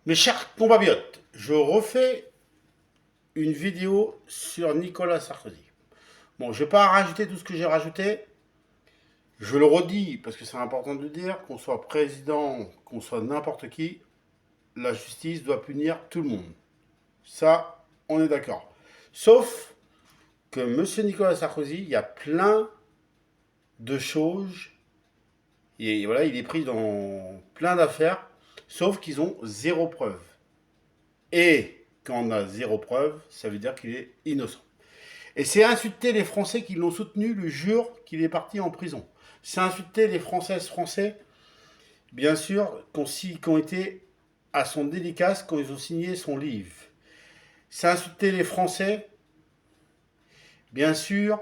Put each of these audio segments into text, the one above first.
Mes chers compatriotes, je refais une vidéo sur Nicolas Sarkozy. Bon, je ne vais pas rajouter tout ce que j'ai rajouté. Je le redis parce que c'est important de le dire, qu'on soit président, qu'on soit n'importe qui, la justice doit punir tout le monde. Ça, on est d'accord. Sauf que M. Nicolas Sarkozy, il y a plein de choses, et voilà, il est pris dans plein d'affaires, sauf qu'ils ont zéro preuve. Et quand on a zéro preuve, ça veut dire qu'il est innocent. Et c'est insulter les Français qui l'ont soutenu le jour qu'il est parti en prison. C'est insulter les Françaises Français, bien sûr, qui ont été à son dédicace quand ils ont signé son livre. C'est insulter les Français, bien sûr,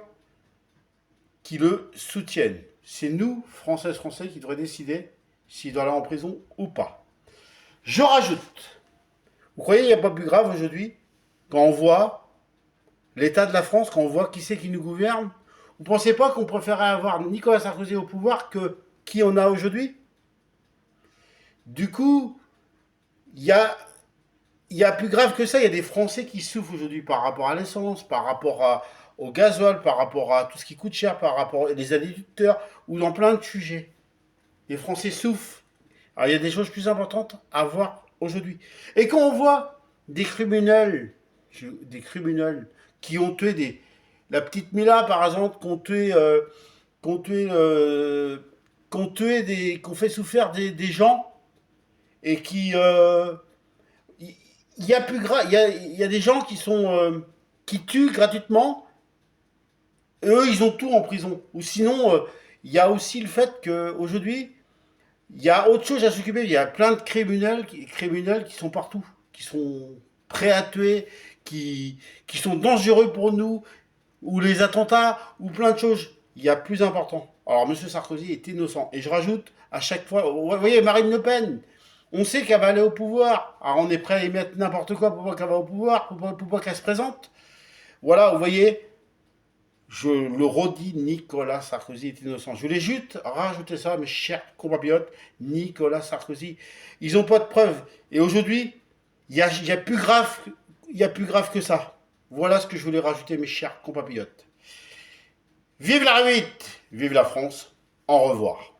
qui le soutiennent. C'est nous, Françaises Français, qui devraient décider s'il doit aller en prison ou pas. Je rajoute, vous croyez qu'il n'y a pas plus grave aujourd'hui quand on voit l'état de la France, quand on voit qui c'est qui nous gouverne? Vous ne pensez pas qu'on préférait avoir Nicolas Sarkozy au pouvoir que qui on a aujourd'hui? Du coup, il y a plus grave que ça. Il y a des Français qui souffrent aujourd'hui par rapport à l'essence, au gasoil, par rapport à tout ce qui coûte cher, par rapport aux agriculteurs, ou dans plein de sujets. Les Français souffrent. Alors il y a des choses plus importantes à voir aujourd'hui. Et quand on voit des criminels qui ont tué la petite Mila par exemple, qui ont fait souffrir des gens et il y a plus grave, il y a des gens qui tuent gratuitement. Et eux, ils ont tout en prison. Ou sinon, il y a aussi le fait qu'aujourd'hui, il y a autre chose à s'occuper. Il y a plein de criminels qui sont partout, qui sont prêts à tuer, qui sont dangereux pour nous, ou les attentats, ou plein de choses. Il y a plus important. Alors, M. Sarkozy est innocent. Et je rajoute à chaque fois, vous voyez, Marine Le Pen, on sait qu'elle va aller au pouvoir. Alors, on est prêt à y mettre n'importe quoi pour pas qu'elle va au pouvoir, pour pas qu'elle se présente. Voilà, vous voyez, je le redis, Nicolas Sarkozy est innocent. Je voulais juste rajouter ça, mes chers compatriotes. Nicolas Sarkozy, ils n'ont pas de preuves. Et aujourd'hui, il y a plus grave, il y a plus grave que ça. Voilà ce que je voulais rajouter, mes chers compatriotes. Vive la République, vive la France. Au revoir.